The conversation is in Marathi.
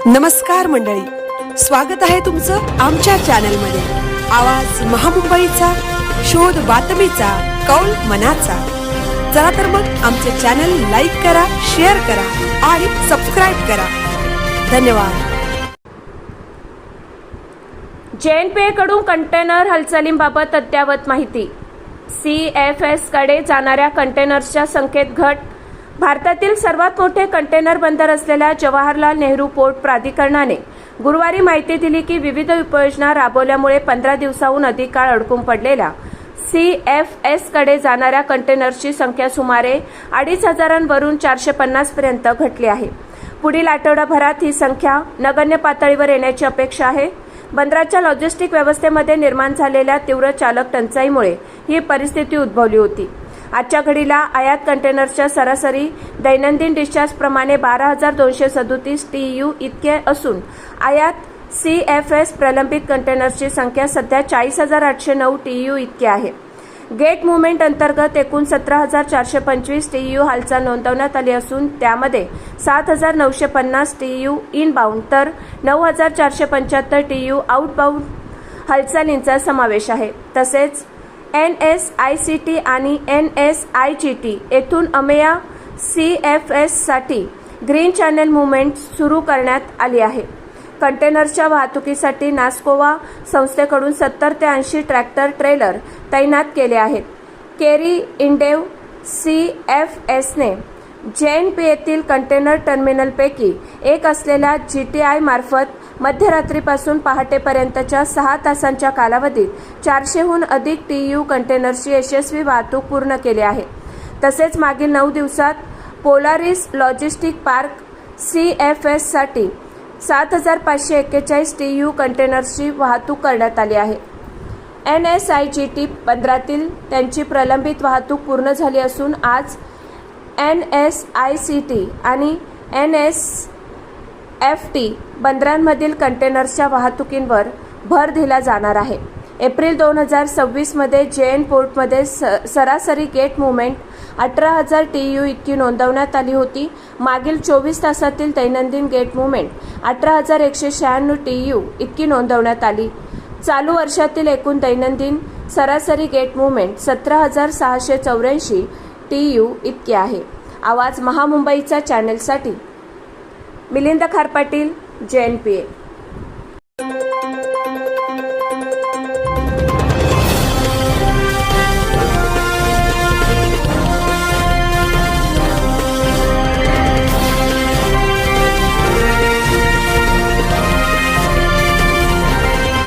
नमस्कार मंडळी, स्वागत आहे तुमचं आमच्या चॅनलमध्ये। आवाज महामुंबईचा, शोध बातमीचा, कौल मनाचा। चला तर मग आमचे चॅनल लाईक करा, शेअर करा आणि सबस्क्राइब करा। धन्यवाद। JNPA कडून कंटेनर हालचालींबाबत अद्ययावत माहिती। CFS कडे जाणाऱ्या कंटेनर्सच्या संख्येत घट। भारतातील सर्वात मोठे कंटेनर बंदर असलेल्या जवाहरलाल नेहरू पोर्ट प्राधिकरणाने गुरुवारी माहिती दिली की विविध उपाययोजना राबवल्यामुळे 15 दिवसांहून अधिक काळ अडकून पडलेल्या CFS कडे जाणाऱ्या कंटेनर्सची संख्या सुमारे 2,500 वरून 450 पर्यंत घटली आहे। पुढील आठवडाभरात ही संख्या नगण्य पातळीवर येण्याची अपेक्षा आहे। बंदराच्या लॉजिस्टिक व्यवस्थेमध्ये निर्माण झालेल्या तीव्र चालक टंचाईमुळे ही परिस्थिती उद्भवली होती। आजच्या घडीला आयात कंटेनर्सच्या सरासरी दैनंदिन डिस्चार्ज प्रमाणे 12,237 TEU इतके असून आयात CFS प्रलंबित कंटेनर्सची संख्या सध्या 40,809 TEU इतकी आहे। गेट मुव्हमेंट अंतर्गत एकूण 17,425 TEU हालचाल नोंदवण्यात आली असून त्यामध्ये 7,950 TEU इनबाउंड तर 9,475 TEU आउटबाउंड हालचालींचा समावेश आहे। तसेच NSICT आणि NSIGT येथून अमेया CFS साठी ग्रीन चॅनेल मुव्हमेंट सुरू करण्यात आली आहे। कंटेनर्सच्या वाहतुकीसाठी नास्कोवा संस्थेकडून 70 ते 80 ट्रॅक्टर ट्रेलर तैनात केले आहेत। केरी इंडेव CFSने JNPAतील कंटेनर टर्मिनलपैकी एक असलेल्या GTI मार्फत मध्यरात्रीपासून पहाटेपर्यंतच्या 6 तासांच्या कालावधीत 400हून अधिक TEU कंटेनर्सची यशस्वी वाहतूक पूर्ण केली आहे। तसेच मागील 9 दिवसात पोलारिस लॉजिस्टिक पार्क CFS साठी 7,541 TEU कंटेनर्सची वाहतूक करण्यात आली आहे। NSIGT बंदरातील त्यांची प्रलंबित वाहतूक पूर्ण झाली असून आज NSICT आणि NSFT बंदरांमधील कंटेनर्सच्या वाहतुकीवर भर दिला जाणार आहे। एप्रिल 2026 मध्ये JN पोर्टमध्ये सरासरी गेट मुव्हमेंट 18,000 TEU इतकी नोंदवण्यात आली होती। मागील 24 तासातील दैनंदिन गेट मुव्हमेंट 18,196 TEU इतकी नोंदवण्यात आली। चालू वर्षातील एकूण दैनंदिन सरासरी गेट मुव्हमेंट 17,684 TEU इतकी आहे। आवाज महामुंबईचा चॅनलसाठी मिलिंद खारपाटील, JNPA।